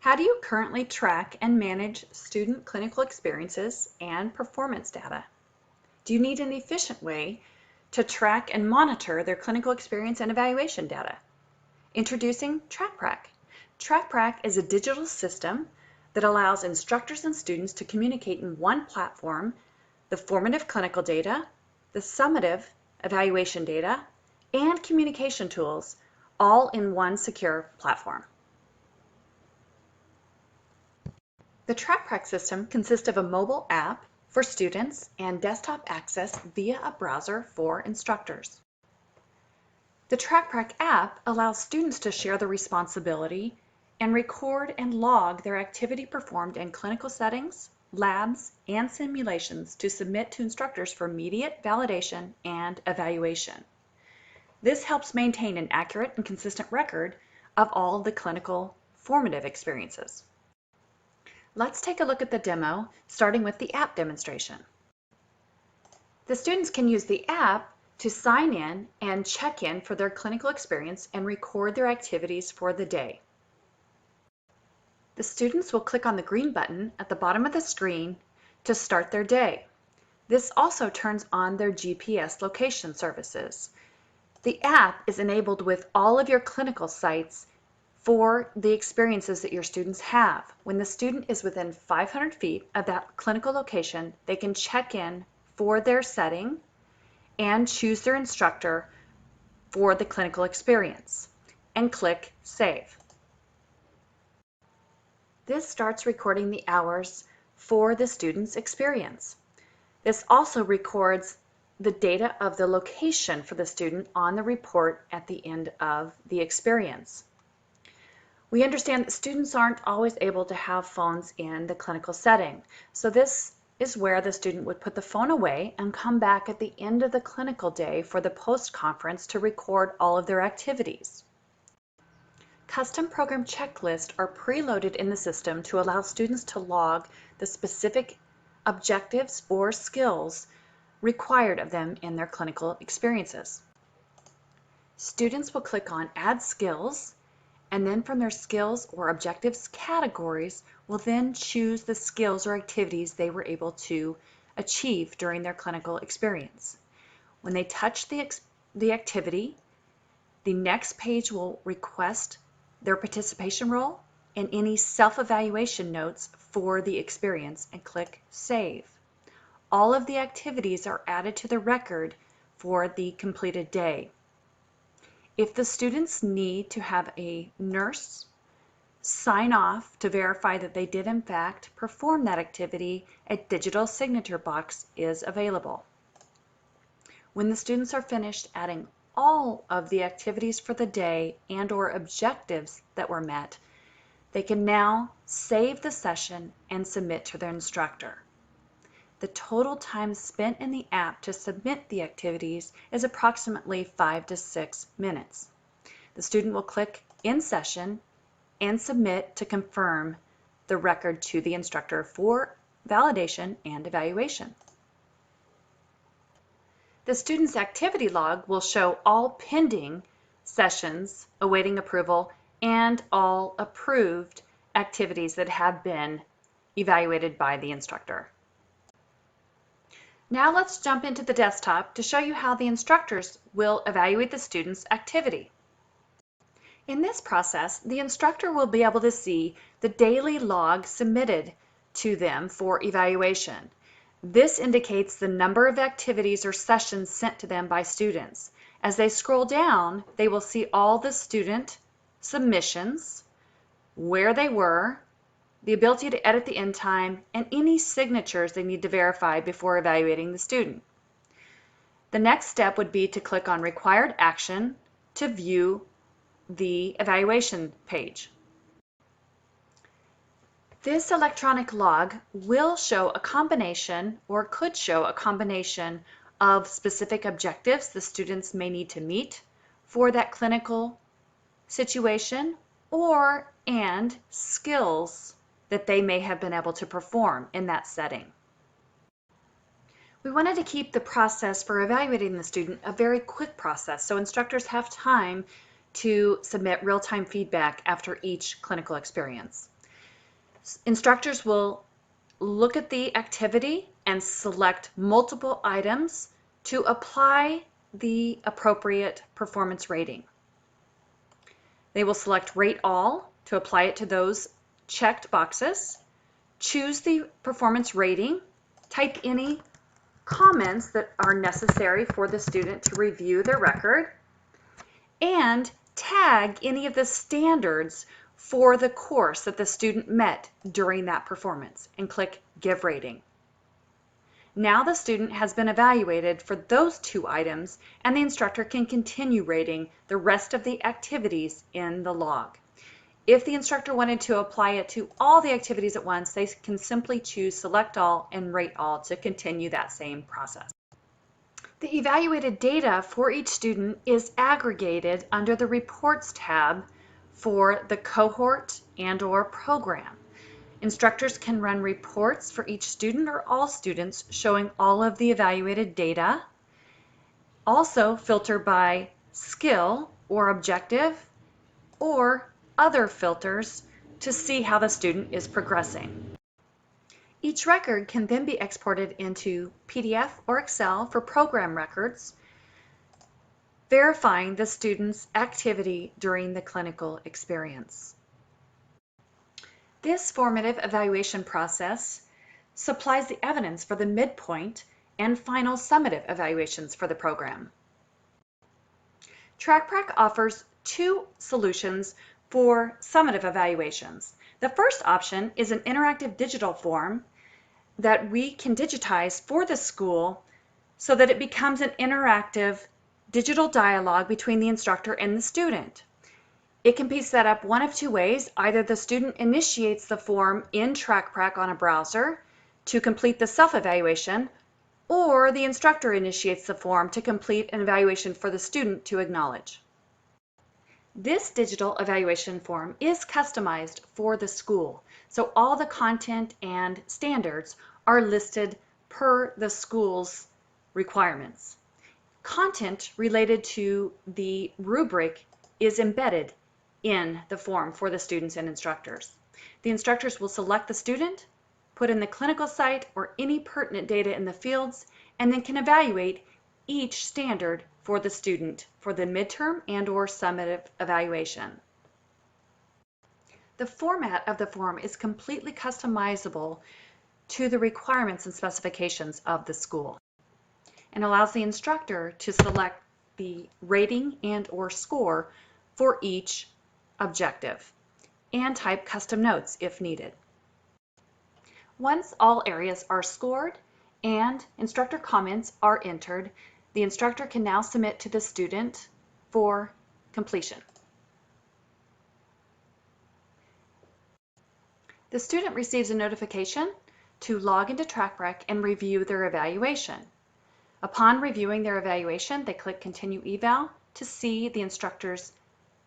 How do you currently track and manage student clinical experiences and performance data? Do you need an efficient way to track and monitor their clinical experience and evaluation data? Introducing TracPrac. TracPrac is a digital system that allows instructors and students to communicate in one platform the formative clinical data, the summative evaluation data, and communication tools, all in one secure platform. The TracPrac system consists of a mobile app for students and desktop access via a browser for instructors. The TracPrac app allows students to share the responsibility and record and log their activity performed in clinical settings, labs, and simulations to submit to instructors for immediate validation and evaluation. This helps maintain an accurate and consistent record of all the clinical formative experiences. Let's take a look at the demo, starting with the app demonstration. The students can use the app to sign in and check in for their clinical experience and record their activities for the day. The students will click on the green button at the bottom of the screen to start their day. This also turns on their GPS location services. The app is enabled with all of your clinical sites for the experiences that your students have. When the student is within 500 feet of that clinical location, they can check in for their setting and choose their instructor for the clinical experience and click Save. This starts recording the hours for the student's experience. This also records the data of the location for the student on the report at the end of the experience. We understand that students aren't always able to have phones in the clinical setting, so this is where the student would put the phone away and come back at the end of the clinical day for the post-conference to record all of their activities. Custom program checklists are preloaded in the system to allow students to log the specific objectives or skills required of them in their clinical experiences. Students will click on Add Skills, and then from their skills or objectives categories will then choose the skills or activities they were able to achieve during their clinical experience. When they touch the activity, the next page will request their participation role and any self-evaluation notes for the experience and click Save. All of the activities are added to the record for the completed day. If the students need to have a nurse sign off to verify that they did in fact perform that activity, a digital signature box is available. When the students are finished adding all of the activities for the day and/or objectives that were met, they can now save the session and submit to their instructor. The total time spent in the app to submit the activities is approximately 5 to 6 minutes. The student will click In Session and submit to confirm the record to the instructor for validation and evaluation. The student's activity log will show all pending sessions awaiting approval and all approved activities that have been evaluated by the instructor. Now let's jump into the desktop to show you how the instructors will evaluate the student's activity. In this process, the instructor will be able to see the daily log submitted to them for evaluation. This indicates the number of activities or sessions sent to them by students. As they scroll down, they will see all the student submissions, where they were, the ability to edit the end time, and any signatures they need to verify before evaluating the student. The next step would be to click on Required Action to view the evaluation page. This electronic log will show a combination, or could show a combination, of specific objectives the students may need to meet for that clinical situation, and skills that they may have been able to perform in that setting. We wanted to keep the process for evaluating the student a very quick process, so instructors have time to submit real-time feedback after each clinical experience. Instructors will look at the activity and select multiple items to apply the appropriate performance rating. They will select Rate All to apply it to those checked boxes, choose the performance rating, type any comments that are necessary for the student to review their record, and tag any of the standards for the course that the student met during that performance and click Give Rating. Now the student has been evaluated for those 2 items, and the instructor can continue rating the rest of the activities in the log. If the instructor wanted to apply it to all the activities at once, they can simply choose Select All and Rate All to continue that same process. The evaluated data for each student is aggregated under the Reports tab for the cohort and/or program. Instructors can run reports for each student or all students showing all of the evaluated data. Also filter by skill or objective or other filters to see how the student is progressing. Each record can then be exported into PDF or Excel for program records, verifying the student's activity during the clinical experience. This formative evaluation process supplies the evidence for the midpoint and final summative evaluations for the program. TracPrac offers 2 solutions for summative evaluations. The first option is an interactive digital form that we can digitize for the school so that it becomes an interactive digital dialogue between the instructor and the student. It can be set up one of 2 ways. Either the student initiates the form in TracPrac on a browser to complete the self-evaluation, or the instructor initiates the form to complete an evaluation for the student to acknowledge. This digital evaluation form is customized for the school, so all the content and standards are listed per the school's requirements. Content related to the rubric is embedded in the form for the students and instructors. The instructors will select the student, put in the clinical site or any pertinent data in the fields, and then can evaluate each standard for the student for the midterm and/or summative evaluation. The format of the form is completely customizable to the requirements and specifications of the school and allows the instructor to select the rating and/or score for each objective and type custom notes if needed. Once all areas are scored and instructor comments are entered, the instructor can now submit to the student for completion. The student receives a notification to log into TracPrac and review their evaluation. Upon reviewing their evaluation, they click Continue Eval to see the instructor's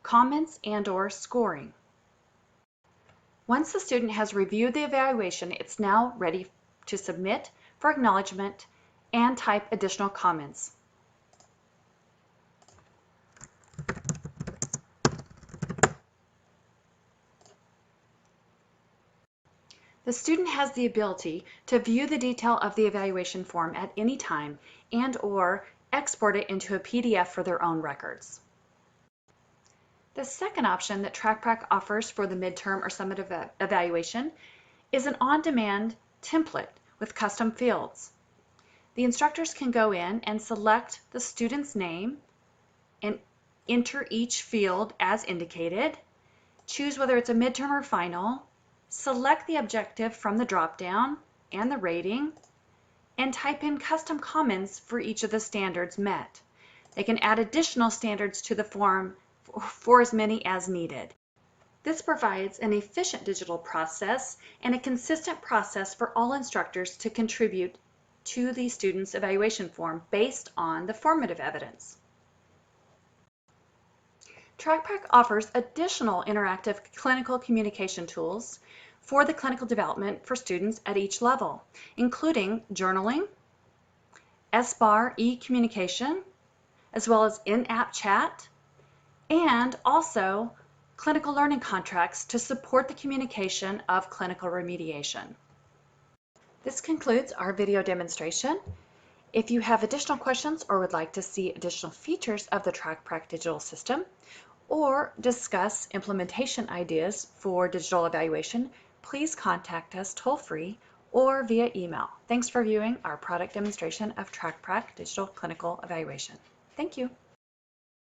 comments and/or scoring. Once the student has reviewed the evaluation, it's now ready to submit for acknowledgement and type additional comments. The student has the ability to view the detail of the evaluation form at any time and/or export it into a PDF for their own records. The second option that TracPrac offers for the midterm or summative evaluation is an on-demand template with custom fields. The instructors can go in and select the student's name and enter each field as indicated, choose whether it's a midterm or final, select the objective from the drop-down and the rating, and type in custom comments for each of the standards met. They can add additional standards to the form for as many as needed. This provides an efficient digital process and a consistent process for all instructors to contribute to the student's evaluation form based on the formative evidence. TracPrac offers additional interactive clinical communication tools for the clinical development for students at each level, including journaling, SBAR e-communication, as well as in-app chat, and also clinical learning contracts to support the communication of clinical remediation. This concludes our video demonstration. If you have additional questions or would like to see additional features of the TracPrac digital system or discuss implementation ideas for digital evaluation, please contact us toll-free or via email. Thanks for viewing our product demonstration of TracPrac Digital Clinical Evaluation. Thank you.